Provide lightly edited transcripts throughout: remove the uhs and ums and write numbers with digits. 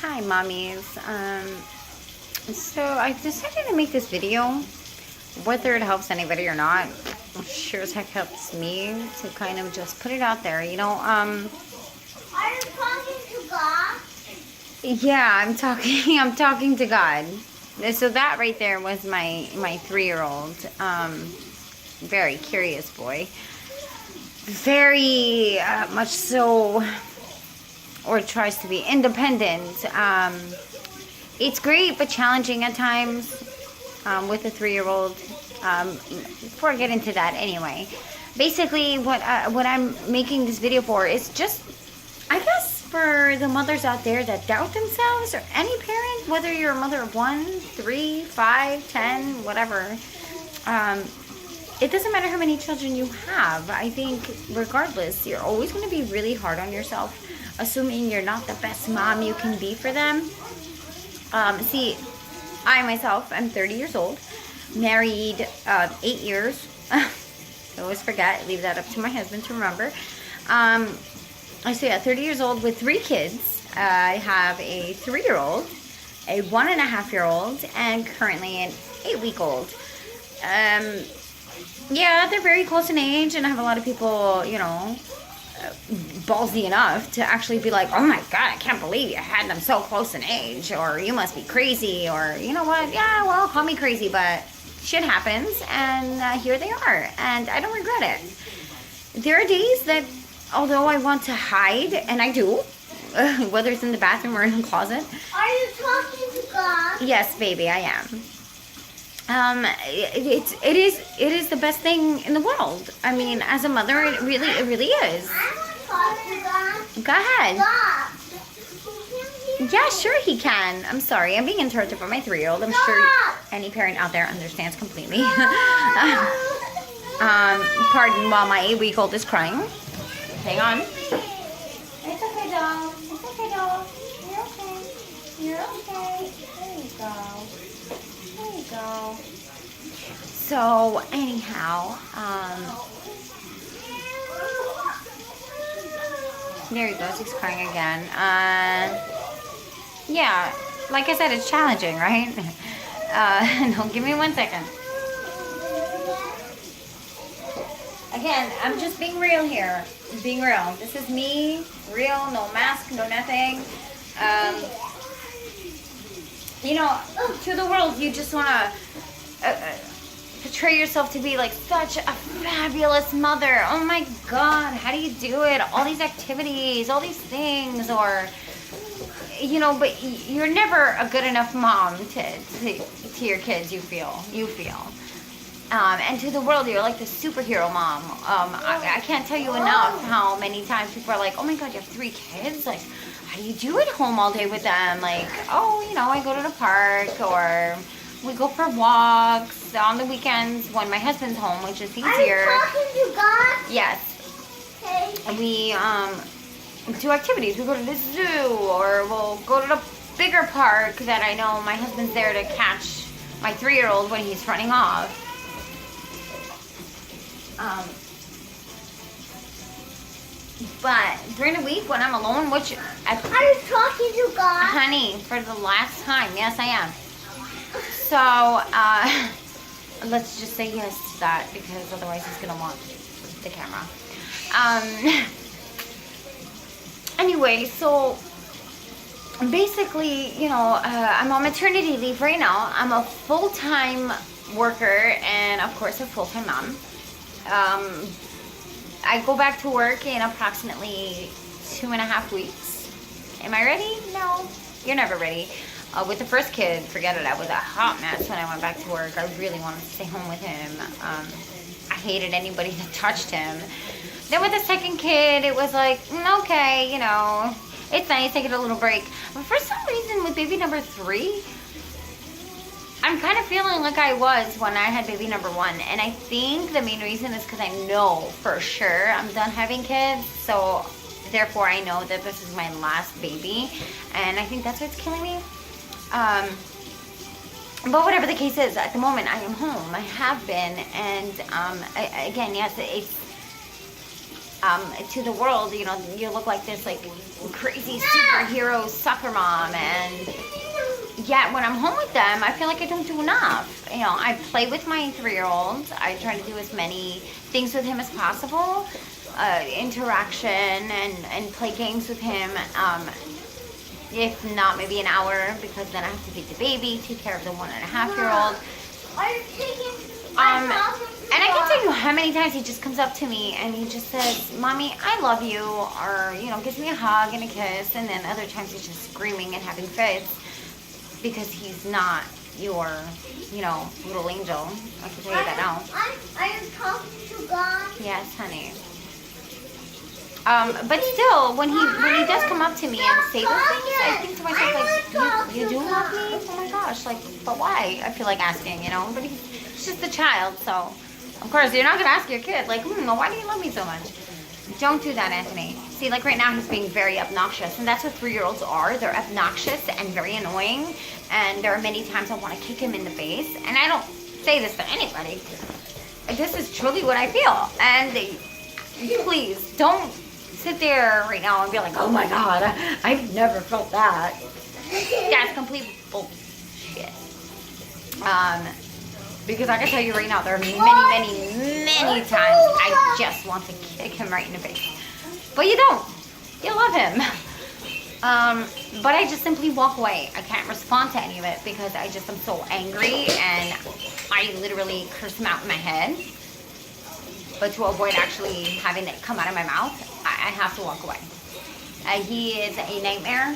Hi mommies. So I decided to make this video, whether it helps anybody or not. Sure as heck helps me to kind of just put it out there, Are you talking to God? Yeah, I'm talking I'm talking to God. So that right there was my 3-year-old, very curious boy, very much so, or tries to be independent. It's great but challenging at times with a 3-year-old. Before I get into that, anyway, basically what I'm making this video for is just, I guess, for the mothers out there that doubt themselves, or any parent, whether you're a mother of 1, 3, 5, 10, whatever. It doesn't matter how many children you have. I think regardless, you're always going to be really hard on yourself, assuming you're not the best mom you can be for them. See, I myself, I'm 30 years old, married 8 years. I always forget, leave that up to my husband to remember. So yeah, 30 years old with 3 kids. I have a 3-year-old, a 1.5-year-old, and currently an 8-week-old. Yeah, they're very close in age, and I have a lot of people, ballsy enough to actually be like, oh my god, I can't believe you had them so close in age, or you must be crazy, or you know what, yeah, well, call me crazy, but shit happens, and here they are, and I don't regret it. There are days that, although I want to hide, and I do, whether it's in the bathroom or in the closet. Are you talking to God? Yes, baby, I am. It is the best thing in the world. I mean, as a mother, it really is. I want to talk to God. Go ahead. God. Yeah, sure he can. I'm sorry, I'm being interrupted by my 3-year-old. I'm sure any parent out there understands completely. Pardon while my 8-week-old is crying. Hang on. It's okay, doll. It's okay, doll. You're okay. You're okay. There you go. There you go. So, anyhow, there he goes. He's crying again. Yeah, like I said, it's challenging, right? No, give me 1 second. Again, I'm just being real here. Being real. This is me, real, no mask, no nothing. To the world, you just want to portray yourself to be like such a fabulous mother. Oh my god, how do you do it? All these activities, all these things, or but you're never a good enough mom to your kids. You feel, and to the world, you're like the superhero mom. I can't tell you enough how many times people are like, oh my god, you have 3 kids, like, how do you do it home all day with them? Like, oh, I go to the park, or we go for walks on the weekends when my husband's home, which is easier. Are you talking to God? Yes. Okay. We do activities. We go to the zoo, or we'll go to the bigger park that I know my husband's there to catch my 3-year-old when he's running off. But during the week when I'm alone, which are you talking to God? Honey, for the last time, yes I am. So let's just say yes to that, because otherwise he's gonna want the camera. Anyway, so basically, I'm on maternity leave right now. I'm a full-time worker and of course a full-time mom. I go back to work in approximately 2.5 weeks. Am I ready? No, you're never ready. With the first kid, forget it. I was a hot mess when I went back to work. I really wanted to stay home with him. I hated anybody that touched him. Then with the second kid, it was like, okay, it's nice, I get a little break. But for some reason, with baby number 3, I'm kind of feeling like I was when I had baby number 1. And I think the main reason is because I know for sure I'm done having kids. So therefore I know that this is my last baby. And I think that's what's killing me. But whatever the case is, at the moment I am home. I have been. And again, yes, to the world, you know, you look like this like crazy superhero soccer mom, and yet when I'm home with them, I feel like I don't do enough. You know, I play with my 3-year-old. I try to do as many things with him as possible, interaction and play games with him. If not, maybe an hour, because then I have to feed the baby, take care of the 1.5-year-old. And I can tell you how many times he just comes up to me and he just says, "Mommy, I love you," or, you know, gives me a hug and a kiss, and then other times he's just screaming and having fits because he's not your, you know, little angel. I can tell you that now. Are you talking to God? Yes, honey. But still, when he does come up to me and say those things, I think to myself, like, you do love me? Oh my gosh, like, but why? I feel like asking, you know, but he's just a child, so of course you're not gonna ask your kid, like, why do you love me so much? Don't do that, Anthony. See, like right now he's being very obnoxious, and that's what 3-year-olds are. They're obnoxious and very annoying, and there are many times I want to kick him in the face, and I don't say this to anybody. This is truly what I feel, and please don't sit there right now and be like, "Oh my God, I've never felt that." That's complete bullshit. Because I can tell you right now, there are many times I just want to kick him right in the face. But you don't. You love him. But I just simply walk away. I can't respond to any of it because I just am so angry, and I literally curse him out in my head. But to avoid actually having it come out of my mouth, I have to walk away. He is a nightmare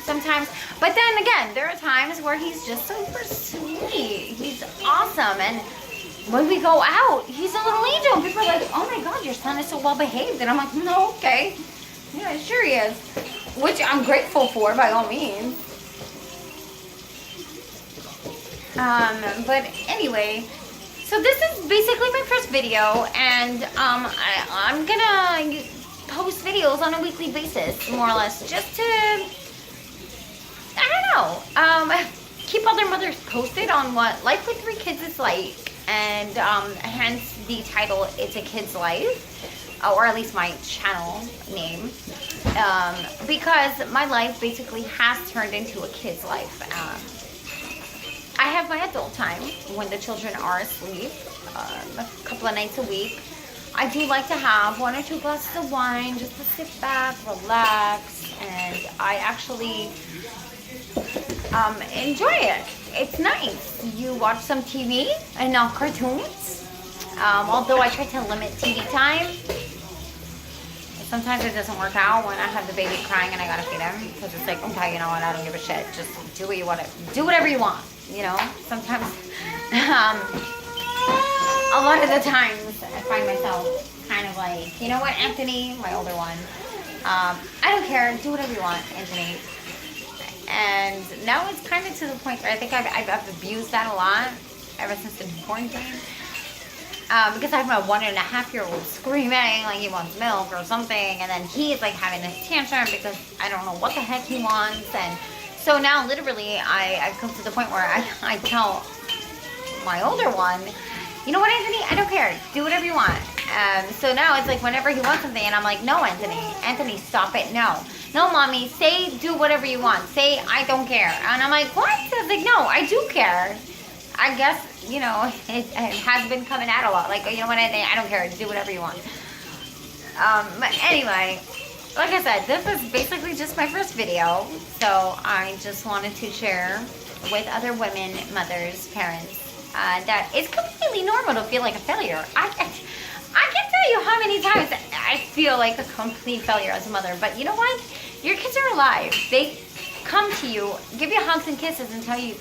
sometimes. But then again, there are times where he's just super sweet. He's awesome. And when we go out, he's a little angel. People are like, "Oh my God, your son is so well behaved." And I'm like, "No, okay. Yeah, sure he is." Which I'm grateful for, by all means. But anyway, so this is basically my first video, and I'm gonna post videos on a weekly basis, more or less, just to, I don't know, keep other mothers posted on what life with 3 kids is like, and hence the title, It's a Kid's Life, or at least my channel name, because my life basically has turned into a kid's life. I have my adult time when the children are asleep, a couple of nights a week. I do like to have 1 or 2 glasses of wine just to sit back, relax, and I actually enjoy it. It's nice. You watch some TV and not cartoons. Although I try to limit TV time. Sometimes it doesn't work out when I have the baby crying and I gotta feed him, because it's like, okay, you know what, I don't give a shit. Just do what you want to do, whatever you want. You know, sometimes, a lot of the times I find myself kind of like, you know what, Anthony, my older one, I don't care, do whatever you want, Anthony. And now it's kind of to the point where I think I've abused that a lot ever since the quarantine. Because I have my 1.5-year-old screaming like he wants milk or something, and then he's like having this tantrum because I don't know what the heck he wants. And so now literally I've come to the point where I tell my older one, "You know what, Anthony, I don't care, do whatever you want." So now it's like whenever he wants something and I'm like, "No, Anthony, stop it, no, mommy, do whatever you want, say I don't care." And I'm like, "What?" I was like, "No, I do care." I guess, you know, it has been coming out a lot. Like, "You know what, Anthony, I don't care, do whatever you want." But anyway, like I said, this is basically just my first video. So I just wanted to share with other women, mothers, parents, that it's completely normal to feel like a failure. I can't tell you how many times I feel like a complete failure as a mother. But you know what? Your kids are alive. They come to you, give you hugs and kisses, and tell you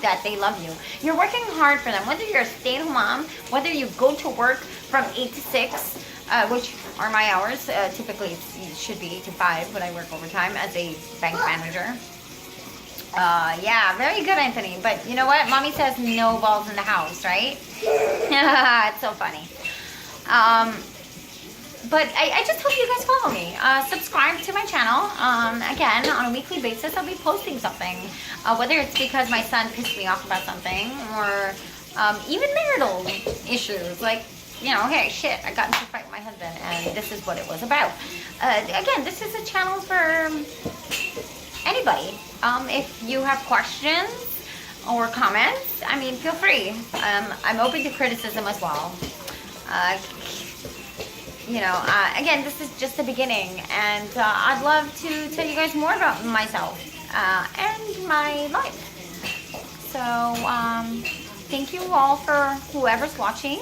that they love you. You're working hard for them. Whether you're a stay-at-home mom, whether you go to work from 8 to 6, which are my hours. Typically it should be 8 to 5, but I work overtime as a bank manager. Yeah, very good, Anthony. But you know what? Mommy says no balls in the house, right? It's so funny. But I just hope you guys follow me. Subscribe to my channel. Again, on a weekly basis, I'll be posting something. Whether it's because my son pissed me off about something, or even marital issues. Like, you know, hey, shit, I got into a fight with my husband, and this is what it was about. Again, this is a channel for anybody. If you have questions or comments, I mean, feel free. I'm open to criticism as well. Again, this is just the beginning, and I'd love to tell you guys more about myself and my life. So, thank you all for whoever's watching,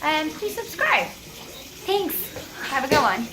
and please subscribe. Thanks. Have a good one.